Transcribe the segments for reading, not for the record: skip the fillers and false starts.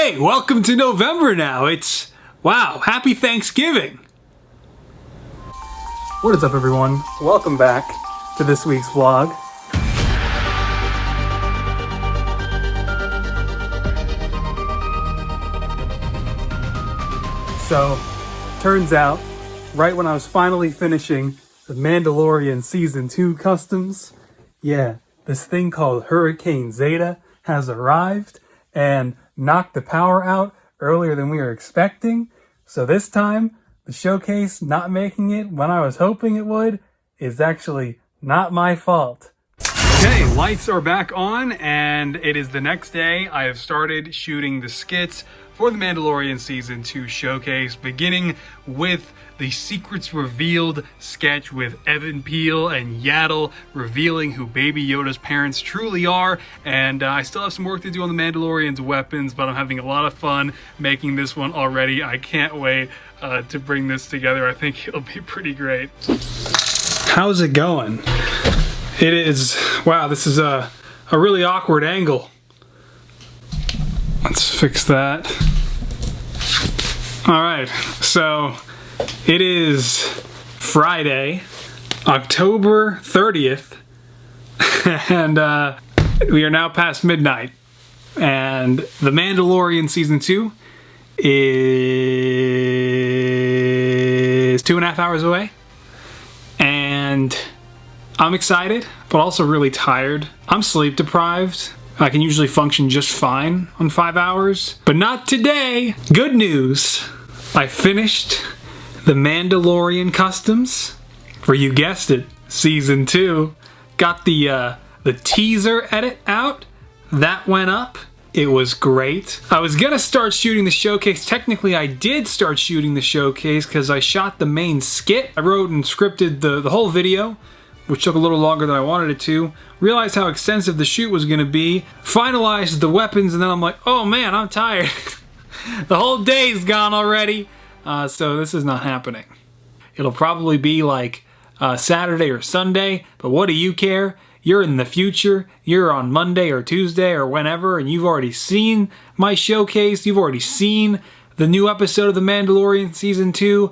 Hey, welcome to November now. Wow, happy Thanksgiving. What is up, everyone? Welcome back to this week's vlog. So, turns out, right when I was finally finishing the Mandalorian Season 2 customs, this thing called Hurricane Zeta has arrived and knocked the power out earlier than we were expecting. So this time, the showcase not making it when I was hoping it would is actually not my fault. Okay, lights are back on and it is the next day. I have started shooting the skits for the Mandalorian Season 2 showcase, beginning with the Secrets Revealed sketch with Evan Peel and Yaddle revealing who Baby Yoda's parents truly are. And I still have some work to do on the Mandalorian's weapons, but I'm having a lot of fun making this one already. I can't wait to bring this together. I think it'll be pretty great. How's it going? It is, wow, this is a really awkward angle. Let's fix that. All right, so it is Friday, October 30th, and we are now past midnight, and The Mandalorian Season 2 is 2.5 hours away, and I'm excited, but also really tired. I'm sleep deprived. I can usually function just fine on 5 hours, but not today. Good news, I finished the Mandalorian customs for, you guessed it, Season 2. Got the teaser edit out. That went up. It was great. I was gonna start shooting the showcase. Technically, I did start shooting the showcase because I shot the main skit. I wrote and scripted the whole video, which took a little longer than I wanted it to. Realized how extensive the shoot was gonna be. Finalized the weapons, and then I'm like, oh man, I'm tired. The whole day's gone already. So this is not happening. It'll probably be like Saturday or Sunday, but what do you care? You're in the future. You're on Monday or Tuesday or whenever, and you've already seen my showcase. You've already seen the new episode of The Mandalorian Season 2.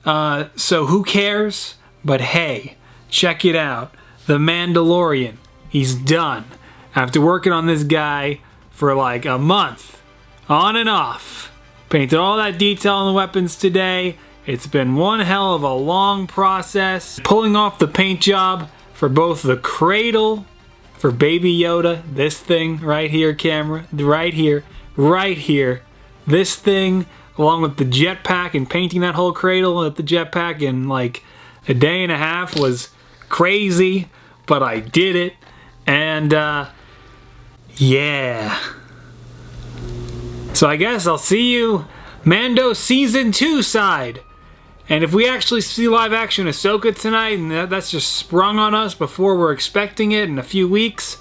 So who cares? But hey, check it out. The Mandalorian. He's done. After working on this guy for like a month, on and off. Painted all that detail on the weapons today. It's been one hell of a long process. Pulling off the paint job for both the cradle, for Baby Yoda, this thing right here, camera, right here, this thing, along with the jetpack, and painting that whole cradle at the jetpack in like a day and a half was crazy, but I did it, and yeah. So I guess I'll see you Mando Season 2 side. And if we actually see live action Ahsoka tonight, and that's just sprung on us before we're expecting it in a few weeks,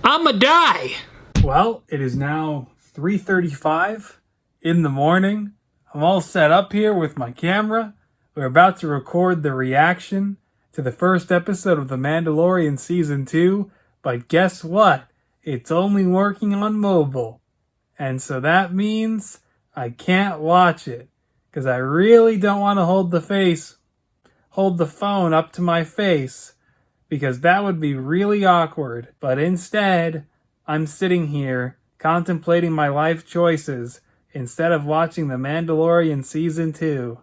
I'ma die. Well, it is now 3:35 in the morning. I'm all set up here with my camera. We're about to record the reaction to the first episode of The Mandalorian Season 2, but guess what? It's only working on mobile. And so that means I can't watch it, because I really don't want to hold the phone up to my face, because that would be really awkward. But instead, I'm sitting here contemplating my life choices instead of watching The Mandalorian Season 2.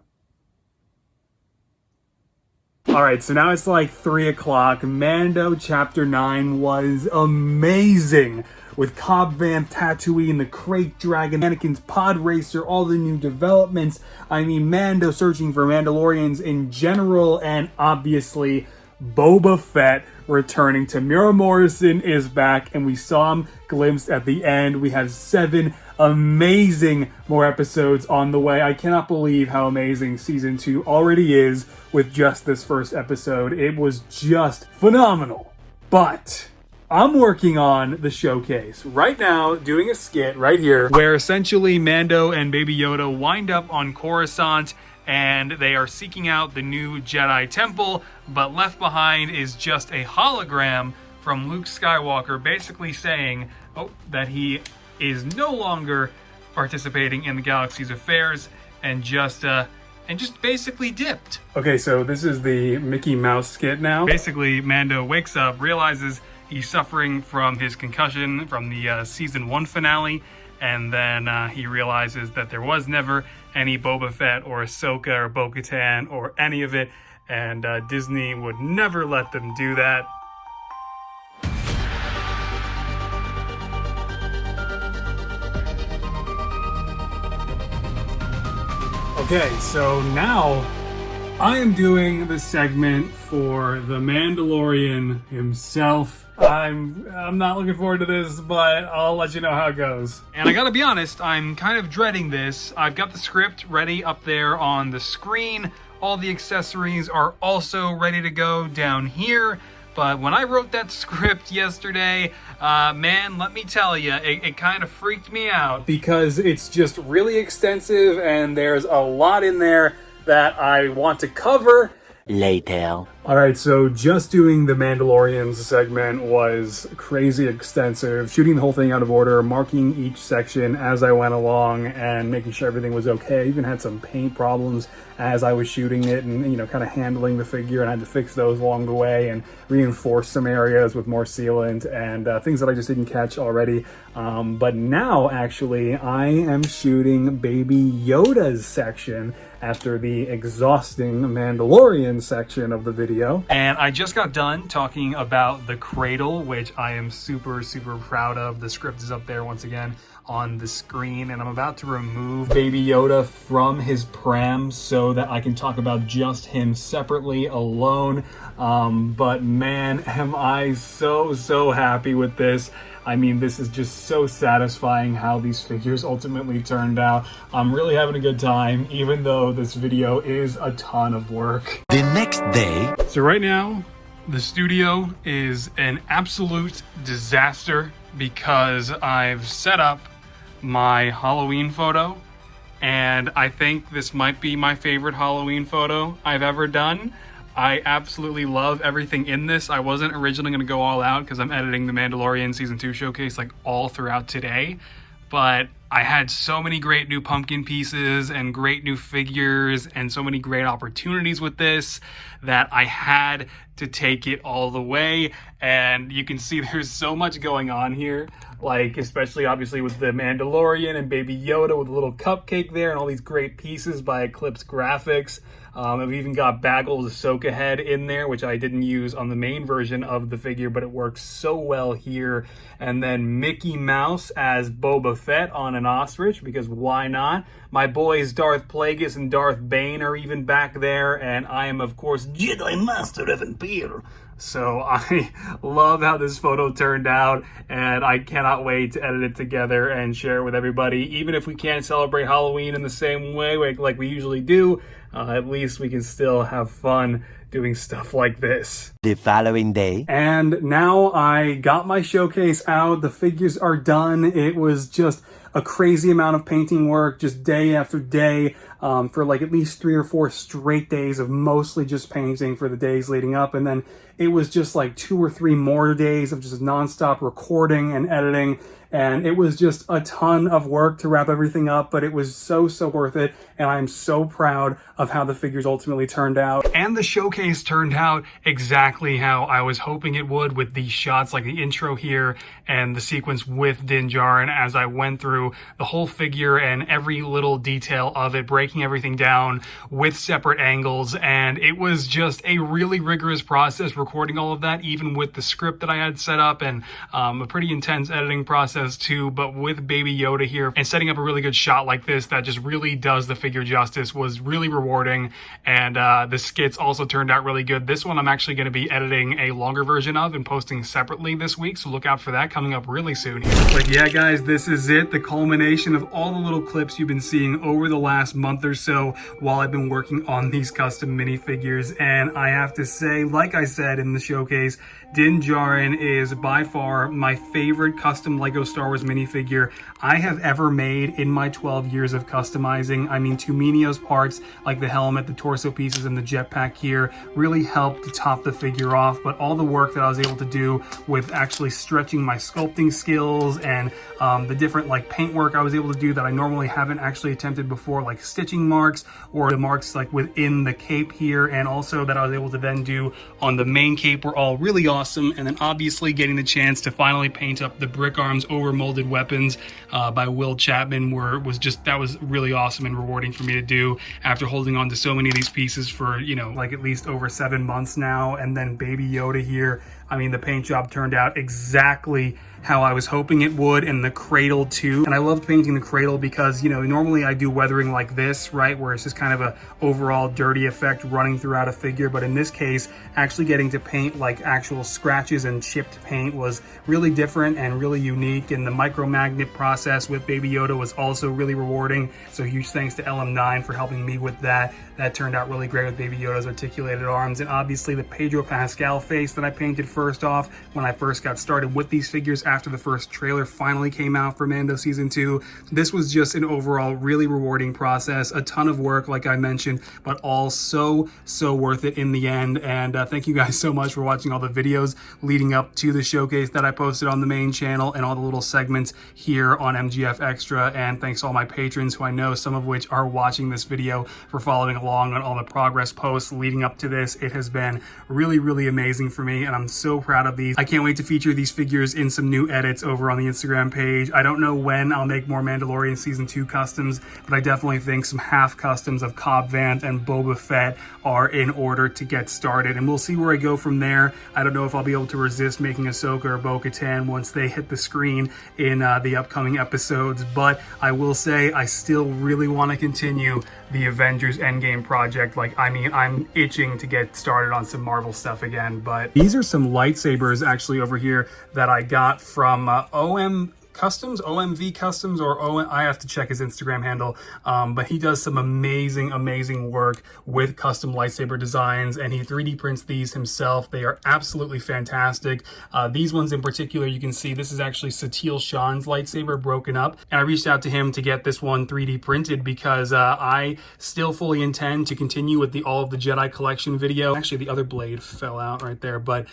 Alright, so now it's like 3 o'clock. Mando Chapter 9 was amazing. With Cobb Vanth, Tatooine, the Crate Dragon, Anakin's Pod Racer, all the new developments. I mean, Mando searching for Mandalorians in general, and obviously Boba Fett returning. Tamira Morrison is back, and we saw him glimpsed at the end. We have 7 amazing more episodes on the way. I cannot believe how amazing Season 2 already is with just this first episode. It was just phenomenal. But I'm working on the showcase right now, doing a skit right here, where essentially Mando and Baby Yoda wind up on Coruscant, and they are seeking out the new Jedi Temple, but left behind is just a hologram from Luke Skywalker, basically saying that he is no longer participating in the galaxy's affairs, and just basically dipped. Okay, so this is the Mickey Mouse skit now. Basically, Mando wakes up, realizes he's suffering from his concussion from the season 1 finale, and then he realizes that there was never any Boba Fett or Ahsoka or Bo-Katan or any of it, and Disney would never let them do that. Okay, so now I am doing the segment for the Mandalorian himself. I'm not looking forward to this, but I'll let you know how it goes. And I gotta be honest, I'm kind of dreading this. I've got the script ready up there on the screen. All the accessories are also ready to go down here. But when I wrote that script yesterday, man, let me tell you, it kind of freaked me out. Because it's just really extensive and there's a lot in there that I want to cover. Later. Alright, so just doing the Mandalorians segment was crazy extensive. Shooting the whole thing out of order, marking each section as I went along, and making sure everything was okay. I even had some paint problems as I was shooting it and, you know, kind of handling the figure, and I had to fix those along the way and reinforce some areas with more sealant and things that I just didn't catch already. But now, actually, I am shooting Baby Yoda's section after the exhausting Mandalorian section of the video. And I just got done talking about the cradle, which I am super, super proud of. The script is up there once again on the screen, and I'm about to remove Baby Yoda from his pram so that I can talk about just him separately alone. But man, am I so happy with this. I mean, this is just so satisfying how these figures ultimately turned out. I'm really having a good time, even though this video is a ton of work. The next day. So right now, the studio is an absolute disaster because I've set up my Halloween photo, and I think this might be my favorite Halloween photo I've ever done. I absolutely love everything in this. I wasn't originally going to go all out because I'm editing the Mandalorian Season 2 showcase like all throughout today, but I had so many great new pumpkin pieces and great new figures and so many great opportunities with this that I had to take it all the way. And you can see there's so much going on here, like especially obviously with the Mandalorian and Baby Yoda with a little cupcake there and all these great pieces by Eclipse Graphics. I've even got Baggle's Ahsoka head in there, which I didn't use on the main version of the figure, but it works so well here. And then Mickey Mouse as Boba Fett on an ostrich, because why not? My boys Darth Plagueis and Darth Bane are even back there, and I am, of course, Jedi Master Evan Peer. So I love how this photo turned out, and I cannot wait to edit it together and share it with everybody. Even if we can't celebrate Halloween in the same way like we usually do, at least we can still have fun doing stuff like this. The following day. And now I got my showcase out. The figures are done. It was just a crazy amount of painting work, just day after day, for like at least 3 or 4 straight days of mostly just painting for the days leading up. And then it was just like 2 or 3 more days of just nonstop recording and editing. And it was just a ton of work to wrap everything up, but it was so worth it. And I'm so proud of how the figures ultimately turned out. And the showcase turned out exactly how I was hoping it would, with these shots like the intro here and the sequence with Din Djarin as I went through the whole figure and every little detail of it, breaking everything down with separate angles. And it was just a really rigorous process recording all of that, even with the script that I had set up, and a pretty intense editing process too. But with Baby Yoda here and setting up a really good shot like this that just really does the figure justice was really rewarding. And the skits also turned out really good. This one I'm actually going to be editing a longer version of and posting separately this week, so look out for that coming up really soon here. But yeah guys, this is it, the culmination of all the little clips you've been seeing over the last month or so while I've been working on these custom minifigures. And I have to say, like I said in the showcase, Din Djarin is by far my favorite custom Lego Star Wars minifigure I have ever made in my 12 years of customizing. I mean, Tuminio's parts, like the helmet, the torso pieces, and the jetpack here, really helped to top the figure off, but all the work that I was able to do with actually stretching my sculpting skills and the different like paint work I was able to do that I normally haven't actually attempted before, like stitching marks or the marks like within the cape here, and also that I was able to then do on the main cape, were all really awesome. And then obviously getting the chance to finally paint up the brick arms over molded weapons by Will Chapman that was really awesome and rewarding for me to do after holding on to so many of these pieces for, you know, like at least over 7 months now. And then Baby Yoda here, I mean, the paint job turned out exactly how I was hoping it would, and the cradle too. And I loved painting the cradle because, you know, normally I do weathering like this, right, where it's just kind of a overall dirty effect running throughout a figure, but in this case, actually getting to paint like actual scratches and chipped paint was really different and really unique. And the micro magnet process with Baby Yoda was also really rewarding, so huge thanks to LM9 for helping me with that. That turned out really great with Baby Yoda's articulated arms. And obviously the Pedro Pascal face that I painted first off when I first got started with these figures after the first trailer finally came out for Mando Season 2. This was just an overall really rewarding process, a ton of work like I mentioned, but all so worth it in the end. And thank you guys so much for watching all the videos leading up to the showcase that I posted on the main channel and all the little segments here on MGF Extra. And thanks to all my patrons, who I know some of which are watching this video, for following along on all the progress posts leading up to this. It has been really amazing for me, and I'm so proud of these. I can't wait to feature these figures in some new edits over on the Instagram page. I don't know when I'll make more Mandalorian Season 2 customs, but I definitely think some half customs of Cobb Vanth and Boba Fett are in order to get started, and we'll see where I go from there. I don't know if I'll be able to resist making Ahsoka or Bo-Katan once they hit the screen in the upcoming episodes, but I will say I still really want to continue the Avengers Endgame project. Like, I mean, I'm itching to get started on some Marvel stuff again. But these are some lightsabers actually over here that I got from OMV Customs, or I have to check his Instagram handle, but he does some amazing work with custom lightsaber designs, and he 3D prints these himself. They are absolutely fantastic. These ones in particular, you can see this is actually Satele Shan's lightsaber broken up, and I reached out to him to get this one 3D printed because I still fully intend to continue with the All of the Jedi collection video. Actually, the other blade fell out right there, but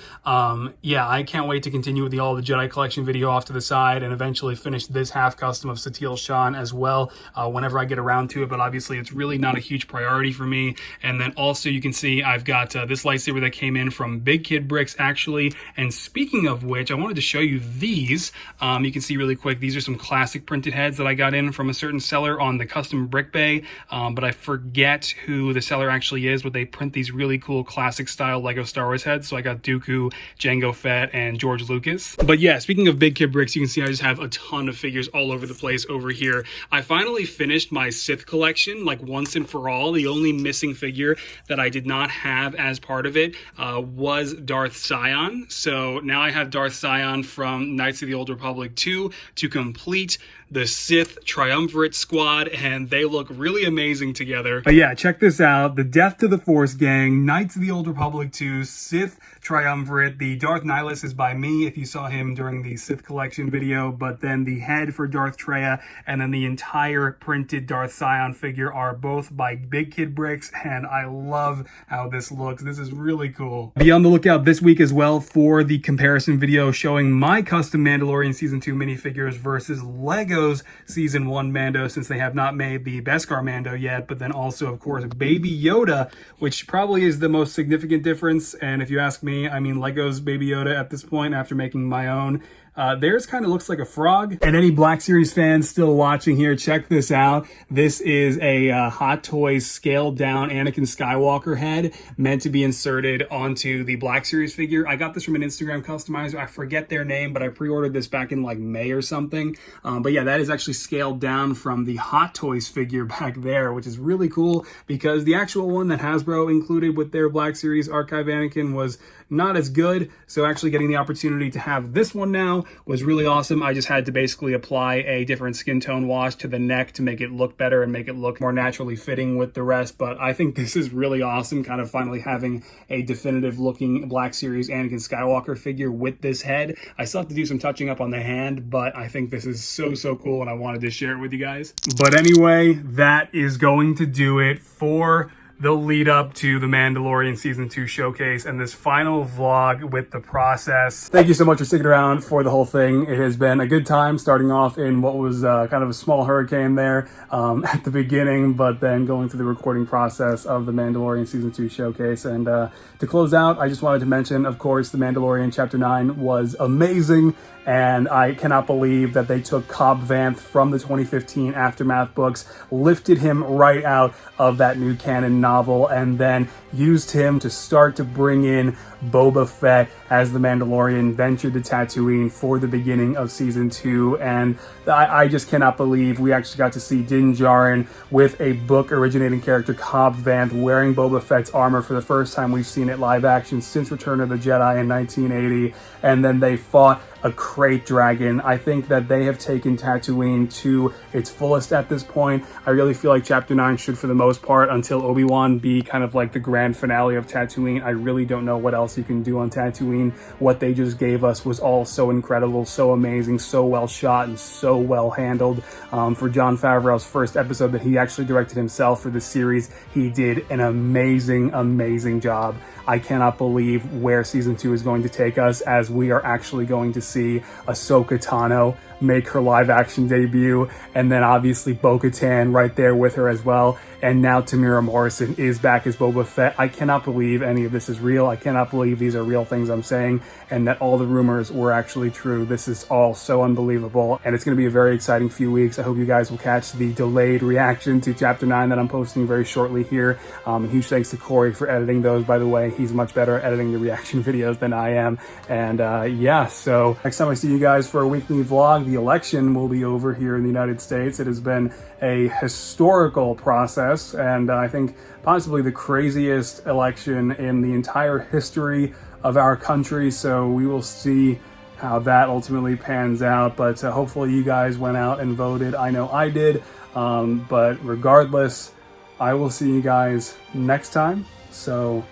yeah, I can't wait to continue with the All of the Jedi collection video off to the side, and eventually finish this half custom of Satele Shan as well whenever I get around to it, but obviously it's really not a huge priority for me. And then also you can see I've got this lightsaber that came in from Big Kid Bricks actually, and speaking of which, I wanted to show you these. You can see really quick, these are some classic printed heads that I got in from a certain seller on the Custom Brick Bay, but I forget who the seller actually is, but they print these really cool classic style Lego Star Wars heads. So I got Dooku, Jango Fett, and George Lucas. But yeah, speaking of Big Kid Bricks, you can see I just have a ton of figures all over the place over here. I finally finished my Sith collection, like once and for all. The only missing figure that I did not have as part of it was Darth Sion. So now I have Darth Sion from Knights of the Old Republic 2 to complete the Sith Triumvirate squad, and they look really amazing together. But yeah, check this out. The Death to the Force gang, Knights of the Old Republic 2, Sith Triumvirate. The Darth Nihilus is by me, if you saw him during the Sith collection video, but then the head for Darth Traya and then the entire printed Darth Sion figure are both by Big Kid Bricks, and I love how this looks. This is really cool. Be on the lookout this week as well for the comparison video showing my custom Mandalorian Season 2 minifigures versus Lego's Season 1 Mando, since they have not made the Beskar Mando yet, but then also, of course, Baby Yoda, which probably is the most significant difference. And if you ask me, I mean, Lego's Baby Yoda at this point, after making my own, theirs kind of looks like a frog. And any Black Series fans still watching here, check this out. This is a Hot Toys scaled down Anakin Skywalker head meant to be inserted onto the Black Series figure. I got this from an Instagram customizer. I forget their name, but I pre-ordered this back in like May or something. But yeah, that is actually scaled down from the Hot Toys figure back there, which is really cool because the actual one that Hasbro included with their Black Series Archive Anakin was not as good. So actually getting the opportunity to have this one now was really awesome. I just had to basically apply a different skin tone wash to the neck to make it look better and make it look more naturally fitting with the rest. But I think this is really awesome, kind of finally having a definitive looking Black Series Anakin Skywalker figure with this head. I still have to do some touching up on the hand, but I think this is so cool and I wanted to share it with you guys. But anyway, that is going to do it for the lead up to the Mandalorian Season 2 showcase and this final vlog with the process. Thank you so much for sticking around for the whole thing. It has been a good time starting off in what was kind of a small hurricane there at the beginning, but then going through the recording process of the Mandalorian Season 2 showcase. And to close out, I just wanted to mention, of course, the Mandalorian Chapter 9 was amazing. And I cannot believe that they took Cobb Vanth from the 2015 Aftermath books, lifted him right out of that new canon novel, and then used him to start to bring in Boba Fett as the Mandalorian ventured to Tatooine for the beginning of Season 2. And I just cannot believe we actually got to see Din Djarin with a book originating character Cobb Vanth wearing Boba Fett's armor for the first time we've seen it live action since Return of the Jedi in 1980. And then they fought a crate dragon. I think that they have taken Tatooine to its fullest at this point. I really feel like Chapter 9 should, for the most part, until Obi-Wan, be kind of like the grand finale of Tatooine. I really don't know what else you can do on Tatooine. What they just gave us was all so incredible, so amazing, so well shot, and so well handled. For Jon Favreau's first episode that he actually directed himself for the series, he did an amazing job. I cannot believe where Season 2 is going to take us, as we are actually going to see Ahsoka Tano make her live action debut, and then obviously Bo-Katan right there with her as well. And now Tamira Morrison is back as Boba Fett. I cannot believe any of this is real. I cannot believe these are real things I'm saying and that all the rumors were actually true. This is all so unbelievable, and it's going to be a very exciting few weeks. I hope you guys will catch the delayed reaction to Chapter 9 that I'm posting very shortly here. And huge thanks to Corey for editing those, by the way. He's much better at editing the reaction videos than I am. And yeah, so next time I see you guys for a weekly vlog, the election will be over here in the United States. It has been a historical process, and I think possibly the craziest election in the entire history of our country. So we will see how that ultimately pans out, but hopefully you guys went out and voted. I know I did, but regardless, I will see you guys next time. So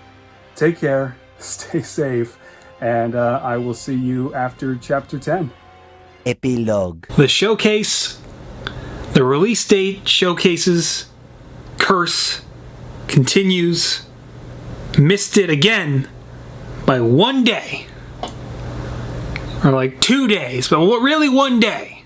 take care, stay safe, and I will see you after Chapter 10. Epilogue. The showcase, the release date showcases, curse continues, missed it again by 1 day, or like 2 days, but really 1 day.